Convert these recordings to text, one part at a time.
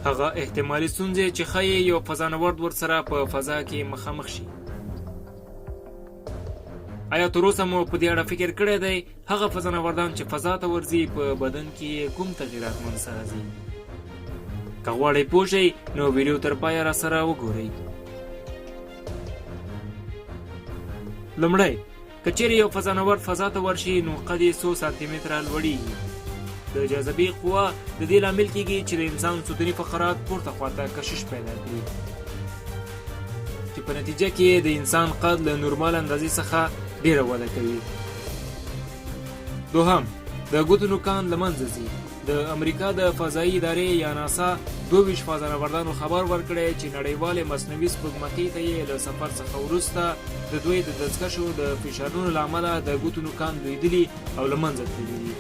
هغه احتمالي ستونزې چې ښایي یو فضانورد ورسره په فضا کې مخامخ شي. آیا تر اوسه مو په دې اړه فکر کړی دی هغه فضانوردان چې فضا ته ورځي په بدن کې کوم تغییرات منځته راځي؟ که غواړئ پوه شئ نو ویډیو تر پایه راسره وګورئ. لومړی که چیرې یو فضانورد فضا ته ورشي نو قد یې 100 سانتي متره لوړیږي. د جاذبې قوه د دې لامل کیږي چې د انسان ستوني فقرات پورته خواته کشش پیدا کړي چې په نتیجه کې د انسان قد له نورمال اندازې څخه ډیره وده کوي. دوهم، د ګوتو نوکان له منځه ځي. د امریکا د فضایي ادارې یا ناسا 22 فضانوردانو خبر ورکړی چې نړیوالې مصنوعي سپوږمکۍ ته یې له سفر څخه وروسته د دوی د دستکشو د فشارونو له امله د ګوتو نوکان لویدلي او له منځه تللي دي.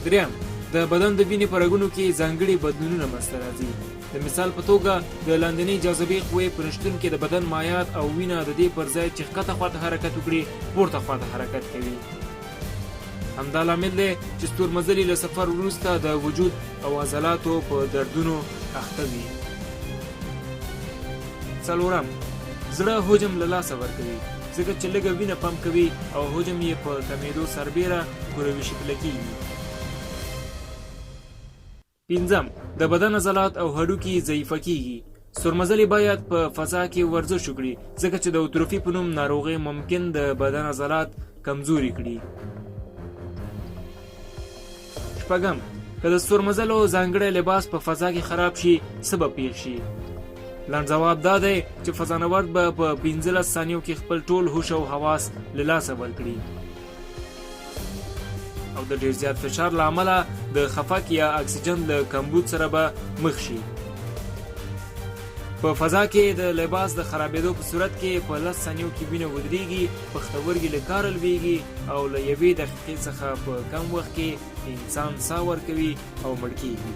دریم، د بدن د وینې په رګونو کې ځانګړي بدلونونه منځته راځي. د مثال په توګه د لاندنۍ جاذبې قوې په نشتون کې د بدن مایعات او وینه د دې پر ځای چې ښکته خواته حرکت وکړي پورته خواته حرکت کوي. همدا لامل دی چې ستورمزلي له سفر وروسته د وجود او عضلاتو په دردونو اخته وي. څلورم، زړه حجم له لاسه ورکوي ځکه چې لږه وینه پمپ کوي او حجم یې په کمیدو سربیره کروي شکله کیږي. پنځم، د بدن عضلات او هډوکي ضعیفه کیږي. ستورمزلي باید په فضا کې ورزش وکړي ځکه چې د اوتروفي په نوم ناروغي ممکن د بدن عضلات کمزوري کړي. شپږم، که د ستورمزلو ځانګړی لباس په فضا کې خراب شي څه به پیښ شي؟ لنډ ځواب دا دی چې فضانورد به په 15 ثانیو کې خپل ټول هوش او حواس له لاسه ورکړي او د ډیر زیات فشار له امله د خفق یا اکسیجن له کمبود سره به مخ شي. په فضا کې د لباس د خرابېدو په صورت کې په 10 ثانیو کې وینه ودرېږي، پښتورګي له کاره لویږي او له 1 دقیقې څخه په کم وخت کې انسان ساه ورکوي او مړ کیږي.